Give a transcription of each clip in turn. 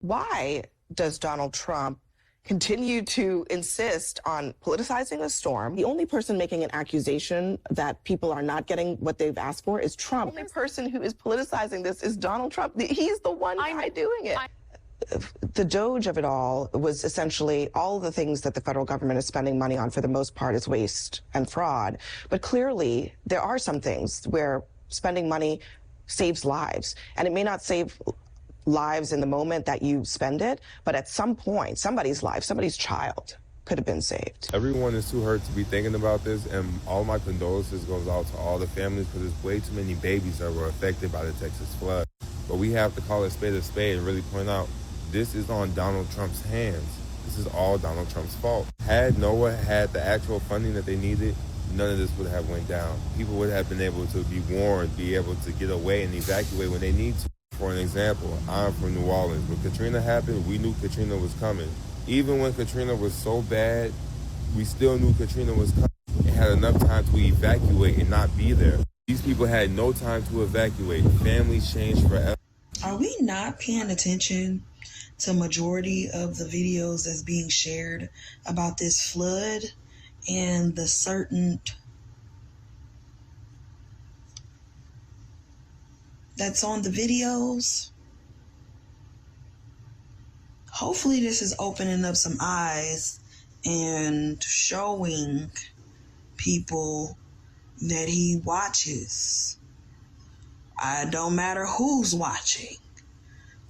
Why does Donald Trump continue to insist on politicizing the storm? The only person making an accusation that people are not getting what they've asked for is Trump. The only person who is politicizing this is Donald Trump. He's the one guy doing it. The doge of it all was essentially all the things that the federal government is spending money on for the most part is waste and fraud. But clearly, there are some things where spending money saves lives. And it may not save lives in the moment that you spend it, but at some point, somebody's life, somebody's child could have been saved. Everyone is too hurt to be thinking about this, and all my condolences goes out to all the families because there's way too many babies that were affected by the Texas flood. But we have to call a spade and really point out this is on Donald Trump's hands. This is all Donald Trump's fault. Had NOAA had the actual funding that they needed, none of this would have went down. People would have been able to be warned, be able to get away and evacuate when they need to. For an example, I'm from New Orleans. When Katrina happened, we knew Katrina was coming. Even when Katrina was so bad, we still knew Katrina was coming and had enough time to evacuate and not be there. These people had no time to evacuate. Families changed forever. Are we not paying attention to majority of the videos that's being shared about this flood and the certain that's on the videos? Hopefully this is opening up some eyes and showing people that he watches. I don't matter who's watching.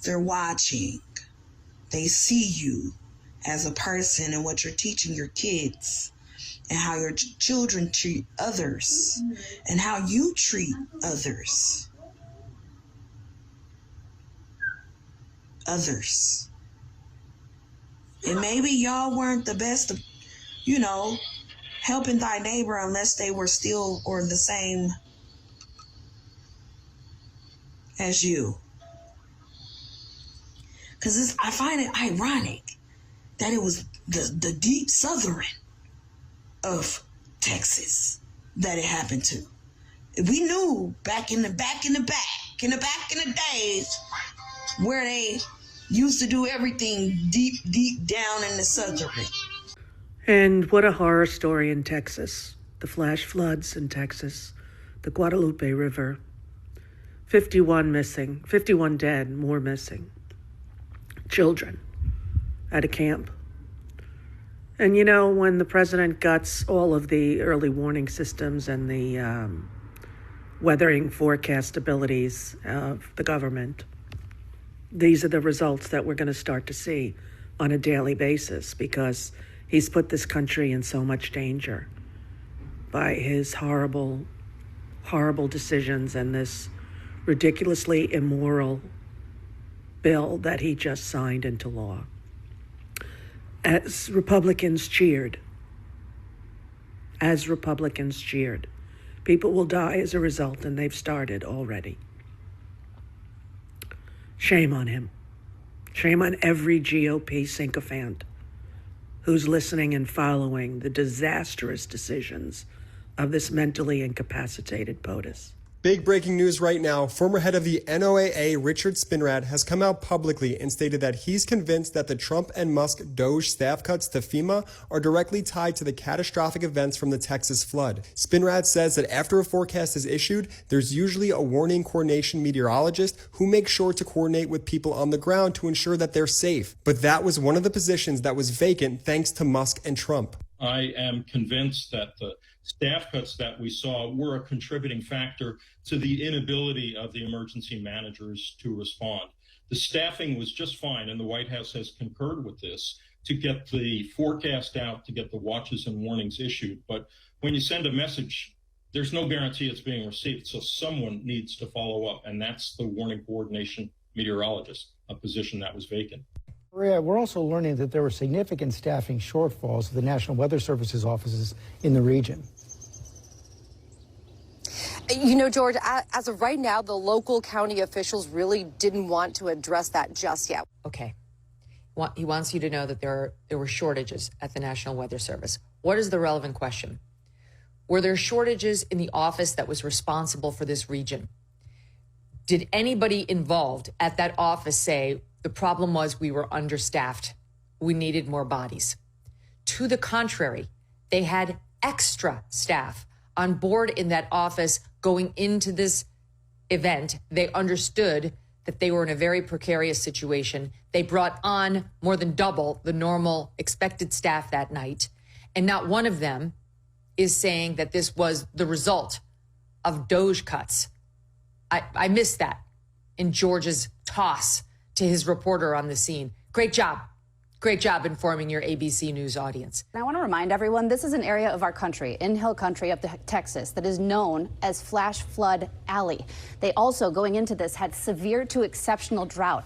They're watching. They see you as a person and what you're teaching your kids and how your children treat others and how you treat others. And maybe y'all weren't the best of, helping thy neighbor unless they were still or the same as you. Because I find it ironic that it was the deep southern of Texas that it happened to. We knew back in the days where they used to do everything deep down in the southern. And what a horror story in Texas. The flash floods in Texas, the Guadalupe River. 51 missing, 51 dead, more missing. Children at a camp. And when the president guts all of the early warning systems and the weathering forecast abilities of the government, these are the results that we're going to start to see on a daily basis because he's put this country in so much danger by his horrible, horrible decisions and this ridiculously immoral bill that he just signed into law. As Republicans cheered, people will die as a result, and they've started already. Shame on him. Shame on every GOP sycophant who's listening and following the disastrous decisions of this mentally incapacitated POTUS. Big breaking news right now. Former head of the NOAA, Richard Spinrad, has come out publicly and stated that he's convinced that the Trump and Musk DOGE staff cuts to FEMA are directly tied to the catastrophic events from the Texas flood. Spinrad says that after a forecast is issued, there's usually a warning coordination meteorologist who makes sure to coordinate with people on the ground to ensure that they're safe. But that was one of the positions that was vacant thanks to Musk and Trump. I am convinced that the staff cuts that we saw were a contributing factor to the inability of the emergency managers to respond. The staffing was just fine, and the White House has concurred with this to get the forecast out, to get the watches and warnings issued. But when you send a message, there's no guarantee it's being received, so someone needs to follow up, and that's the warning coordination meteorologist, a position that was vacant. Maria, we're also learning that there were significant staffing shortfalls of the National Weather Service's offices in the region. George, as of right now, the local county officials really didn't want to address that just yet. Okay. He wants you to know that there were shortages at the National Weather Service. What is the relevant question? Were there shortages in the office that was responsible for this region? Did anybody involved at that office say, the problem was we were understaffed. We needed more bodies. To the contrary, they had extra staff on board in that office going into this event. They understood that they were in a very precarious situation. They brought on more than double the normal expected staff that night. And not one of them is saying that this was the result of DOJ cuts. I missed that in George's toss to his reporter on the scene. Great job. Great job informing your ABC News audience. And I want to remind everyone, this is an area of our country, in Hill Country up to Texas, that is known as Flash Flood Alley. They also, going into this, had severe to exceptional drought.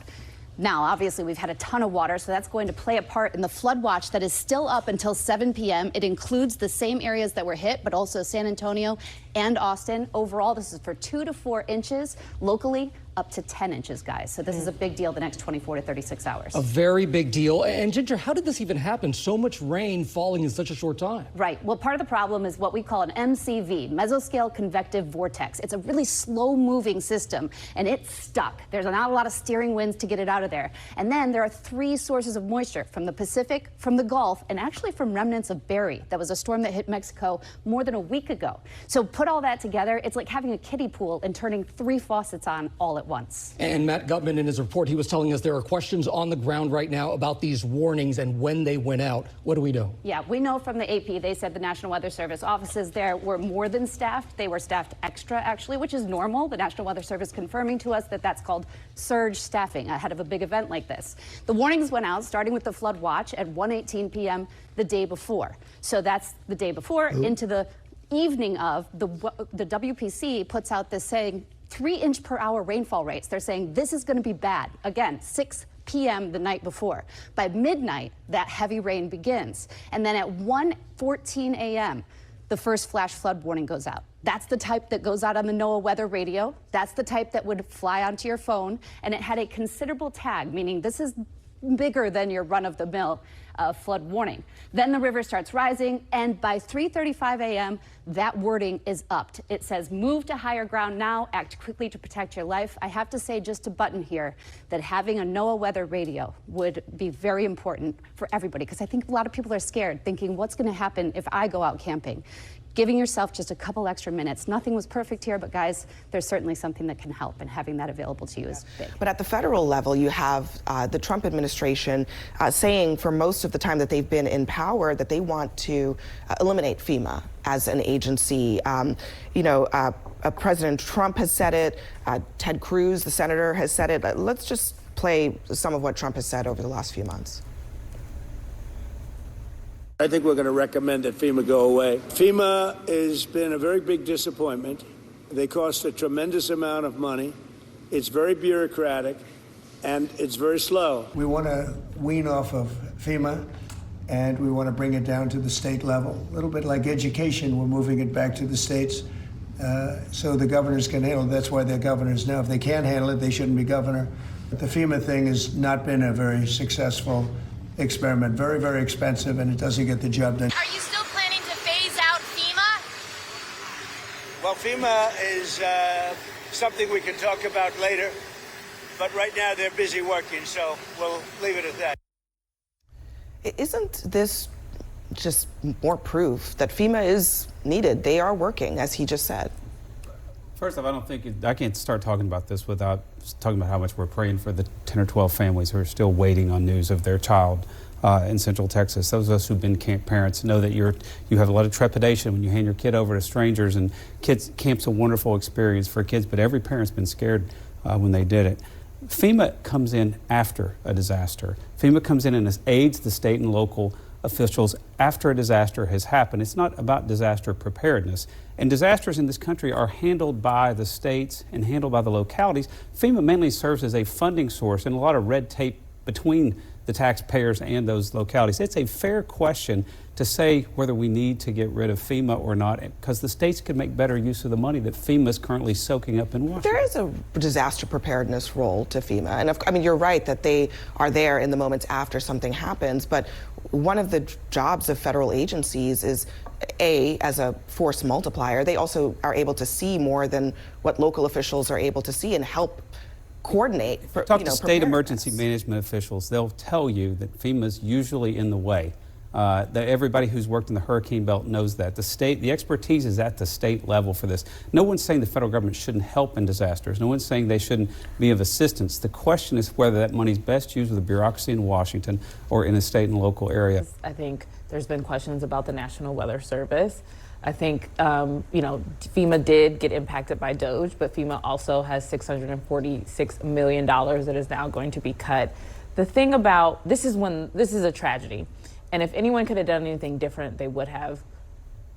Now, obviously, we've had a ton of water, so that's going to play a part in the flood watch that is still up until 7 p.m. It includes the same areas that were hit, but also San Antonio and Austin. Overall, this is for 2 to 4 inches. Locally, up to 10 inches, guys. So this is a big deal the next 24 to 36 hours. A very big deal. And Ginger, how did this even happen? So much rain falling in such a short time. Right. Well, part of the problem is what we call an MCV, mesoscale convective vortex. It's a really slow-moving system, and it's stuck. There's not a lot of steering winds to get it out of there. And then there are 3 sources of moisture from the Pacific, from the Gulf, and actually from remnants of Barry. That was a storm that hit Mexico more than a week ago. So put all that together, it's like having a kiddie pool and turning 3 faucets on all at once. And Matt Gutman, in his report, he was telling us there are questions on the ground right now about these warnings and when they went out. What do we know? Yeah, we know from the AP, they said the National Weather Service offices there were more than staffed. They were staffed extra, actually, which is normal. The National Weather Service confirming to us that that's called surge staffing ahead of a big event like this. The warnings went out, starting with the flood watch at 1:18 p.m. the day before. So that's the day before into the evening of. The WPC puts out this saying 3-inch per hour rainfall rates. They're saying this is going to be bad. Again, 6 p.m. the night before. By midnight, that heavy rain begins. And then at 1:14 a.m., the first flash flood warning goes out. That's the type that goes out on the NOAA weather radio. That's the type that would fly onto your phone. And it had a considerable tag, meaning this is bigger than your run-of-the-mill flood warning. Then the river starts rising, and by 3:35 a.m., that wording is upped. It says, move to higher ground now, act quickly to protect your life. I have to say, just a button here, that having a NOAA weather radio would be very important for everybody, because I think a lot of people are scared, thinking, what's going to happen if I go out camping? Giving yourself just a couple extra minutes. Nothing was perfect here, but guys, there's certainly something that can help, and having that available to you is big. But at the federal level, you have the Trump administration saying for most of the time that they've been in power that they want to eliminate FEMA as an agency. President Trump has said it. Ted Cruz, the senator, has said it. Let's just play some of what Trump has said over the last few months. I think we're going to recommend that FEMA go away. FEMA has been a very big disappointment. They cost a tremendous amount of money. It's very bureaucratic, and it's very slow. We want to wean off of FEMA, and we want to bring it down to the state level. A little bit like education, we're moving it back to the states so the governors can handle it. That's why they're governors now. If they can't handle it, they shouldn't be governor. But the FEMA thing has not been a very successful experiment. Very, very expensive, and it doesn't get the job done. Are you still planning to phase out FEMA? Well, FEMA is something we can talk about later, but right now they're busy working, so we'll leave it at that. Isn't this just more proof that FEMA is needed? They are working, as he just said. First off, I don't think I can't start talking about this without talking about how much we're praying for the 10 or 12 families who are still waiting on news of their child in Central Texas. Those of us who've been camp parents know that you have a lot of trepidation when you hand your kid over to strangers, and camp's a wonderful experience for kids, but every parent's been scared when they did it. FEMA comes in after a disaster. FEMA comes in and aids the state and local officials after a disaster has happened. It's not about disaster preparedness. And disasters in this country are handled by the states and handled by the localities. FEMA mainly serves as a funding source and a lot of red tape between the taxpayers and those localities. It's a fair question to say whether we need to get rid of FEMA or not, because the states could make better use of the money that FEMA is currently soaking up in Washington. There is a disaster preparedness role to FEMA. And I mean, you're right that they are there in the moments after something happens, but one of the jobs of federal agencies is, as a force multiplier, they also are able to see more than what local officials are able to see and help coordinate for, Talk to state preparedness. emergency management officials. They'll tell you that FEMA's usually in the way. That everybody who's worked in the hurricane belt knows that. The expertise is at the state level for this. No one's saying the federal government shouldn't help in disasters. No one's saying they shouldn't be of assistance. The question is whether that money is best used with the bureaucracy in Washington or in the state and local area. I think there's been questions about the National Weather Service. I think, FEMA did get impacted by DOGE, but FEMA also has $646 million that is now going to be cut. The thing about this is a tragedy. And if anyone could have done anything different, they would have.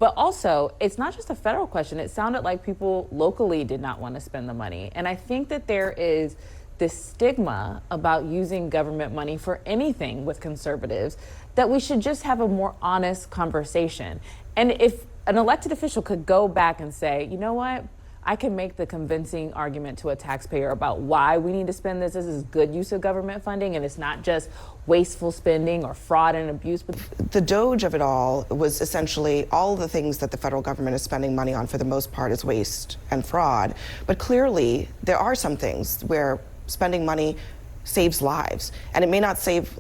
But also, it's not just a federal question. It sounded like people locally did not want to spend the money. And I think that there is this stigma about using government money for anything with conservatives that we should just have a more honest conversation. And if an elected official could go back and say, you know what? I can make the convincing argument to a taxpayer about why we need to spend this. This is good use of government funding, and it's not just wasteful spending or fraud and abuse. But the DOGE of it all was essentially all the things that the federal government is spending money on for the most part is waste and fraud. But clearly, there are some things where spending money saves lives. And it may not save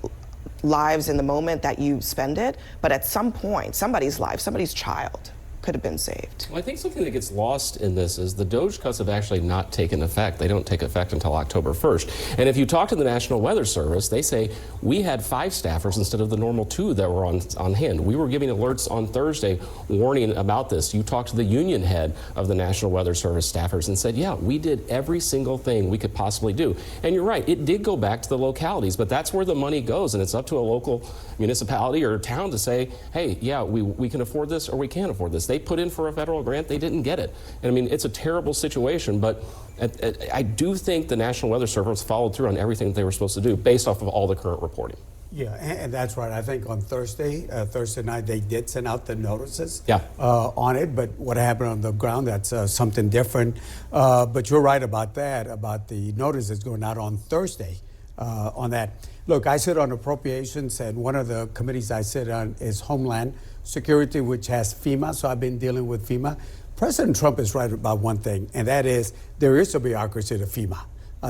lives in the moment that you spend it, but at some point, somebody's life, somebody's child could have been saved. Well, I think something that gets lost in this is the DOGE cuts have actually not taken effect. They don't take effect until October 1st. And if you talk to the National Weather Service, they say we had 5 staffers instead of the normal 2 that were on hand. We were giving alerts on Thursday warning about this. You talked to the union head of the National Weather Service staffers and said, yeah, we did every single thing we could possibly do. And you're right, it did go back to the localities, but that's where the money goes, and it's up to a local municipality or town to say, hey, yeah, we can afford this or we can't afford this. They put in for a federal grant, they didn't get it. And I mean, it's a terrible situation, but I do think the National Weather Service followed through on everything that they were supposed to do based off of all the current reporting. Yeah, and that's right. I think on Thursday night, they did send out the notices yeah. On it, but what happened on the ground, that's something different. But you're right about that, about the notices going out on Thursday on that. Look, I sit on appropriations, and one of the committees I sit on is Homeland Security, which has FEMA, so I've been dealing with FEMA. President Trump is right about one thing, and that is there is a bureaucracy to FEMA.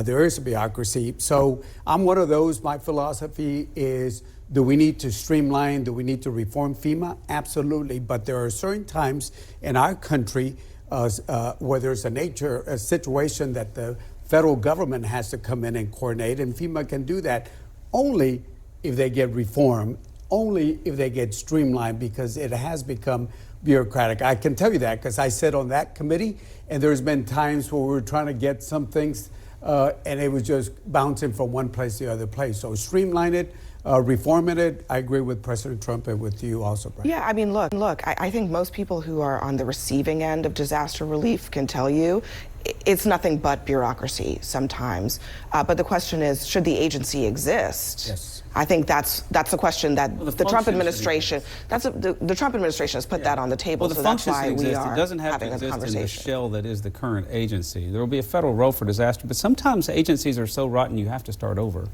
There is a bureaucracy. So I'm one of those, my philosophy is, do we need to streamline, do we need to reform FEMA? Absolutely, but there are certain times in our country where there's a situation that the federal government has to come in and coordinate, and FEMA can do that only if they get reformed, only if they get streamlined, because it has become bureaucratic. I can tell you that because I sit on that committee, and there's been times where we were trying to get some things and it was just bouncing from one place to the other place. So streamline it, reforming it. I agree with President Trump and with you also, Brian. Yeah, I mean, look, I think most people who are on the receiving end of disaster relief can tell you it's nothing but bureaucracy sometimes. But the question is, should the agency exist? Yes. I think that's the question that the Trump administration, the Trump administration has put that on the table. Well, the so that's functions why exist. we are it doesn't have having to a exist in the conversation. shell that is the current agency. There will be a federal role for disaster, but sometimes agencies are so rotten you have to start over.